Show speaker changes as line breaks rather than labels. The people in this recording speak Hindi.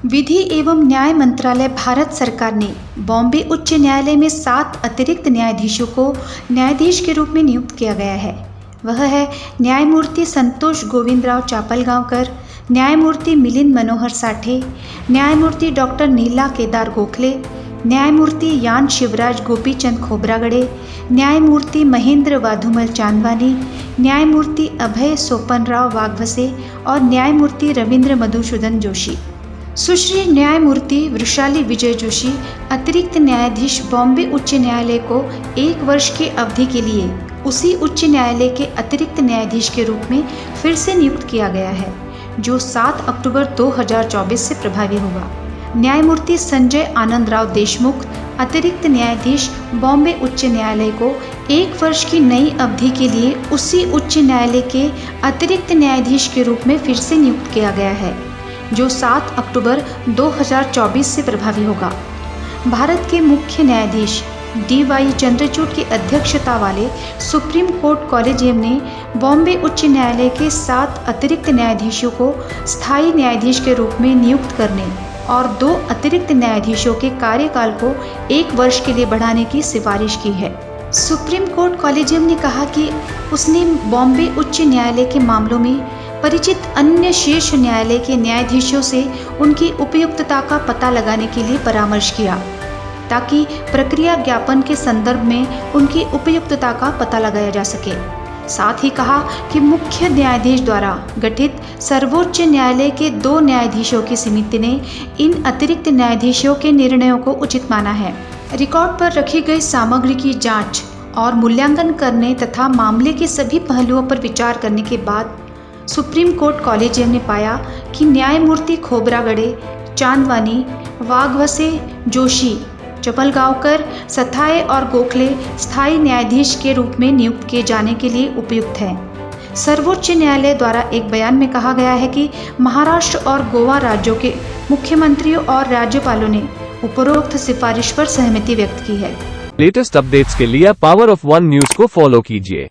विधि एवं न्याय मंत्रालय भारत सरकार ने बॉम्बे उच्च न्यायालय में 7 अतिरिक्त न्यायाधीशों को न्यायाधीश के रूप में नियुक्त किया गया है। वह है न्यायमूर्ति संतोष गोविंदराव चापलगांवकर, न्यायमूर्ति मिलिंद मनोहर साठे, न्यायमूर्ति डॉक्टर नीला केदार गोखले, न्यायमूर्ति यान शिवराज गोपीचंद खोब्रागड़े, न्यायमूर्ति महेंद्र वाधुमल चांदवानी, न्यायमूर्ति अभय सोपनराव वाघवसे और न्यायमूर्ति रविंद्र मधुसूदन जोशी। सुश्री न्यायमूर्ति वृषाली विजय जोशी अतिरिक्त न्यायाधीश बॉम्बे उच्च न्यायालय को 1 वर्ष की अवधि के लिए उसी उच्च न्यायालय के अतिरिक्त न्यायाधीश के रूप में फिर से नियुक्त किया गया है, जो 7 अक्टूबर 2024 से प्रभावी होगा। न्यायमूर्ति संजय आनंद राव देशमुख अतिरिक्त न्यायाधीश बॉम्बे उच्च न्यायालय को 1 वर्ष की नई अवधि के लिए उसी उच्च न्यायालय के अतिरिक्त न्यायाधीश के रूप में फिर से नियुक्त किया गया है, जो 7 अक्टूबर 2024 से प्रभावी होगा। भारत के मुख्य न्यायाधीश DY चंद्रचूड़ की अध्यक्षता वाले सुप्रीम कोर्ट कॉलेजियम ने बॉम्बे उच्च न्यायालय के 7 अतिरिक्त न्यायाधीशों को स्थायी न्यायाधीश के रूप में नियुक्त करने और 2 अतिरिक्त न्यायाधीशों के कार्यकाल को 1 वर्ष के लिए बढ़ाने की सिफारिश की है। सुप्रीम कोर्ट कॉलेजियम ने कहा कि उसने बॉम्बे उच्च न्यायालय के मामलों में परिचित अन्य शीर्ष न्यायालय के न्यायाधीशों से उनकी उपयुक्तता का पता लगाने के लिए परामर्श किया, ताकि प्रक्रिया ज्ञापन के संदर्भ में उनकी उपयुक्तता का पता लगाया जा सके। साथ ही कहा कि मुख्य न्यायाधीश द्वारा गठित सर्वोच्च न्यायालय के 2 न्यायाधीशों की समिति ने इन अतिरिक्त न्यायाधीशों के निर्णयों को उचित माना है। रिकॉर्ड पर रखी गई सामग्री की जांच और मूल्यांकन करने तथा मामले के सभी पहलुओं पर विचार करने के बाद सुप्रीम कोर्ट कॉलेजियम ने पाया कि न्यायमूर्ति खोब्रागड़े, चांदवानी, वाघवसे, जोशी, चपलगांवकर, सथाए और गोखले स्थायी न्यायाधीश के रूप में नियुक्त किए जाने के लिए उपयुक्त हैं। सर्वोच्च न्यायालय द्वारा एक बयान में कहा गया है कि महाराष्ट्र और गोवा राज्यों के मुख्यमंत्रियों और राज्यपालों ने उपरोक्त सिफारिश पर सहमति व्यक्त की है।
लेटेस्ट अपडेट्स के लिए पावर ऑफ वन न्यूज को फॉलो कीजिए।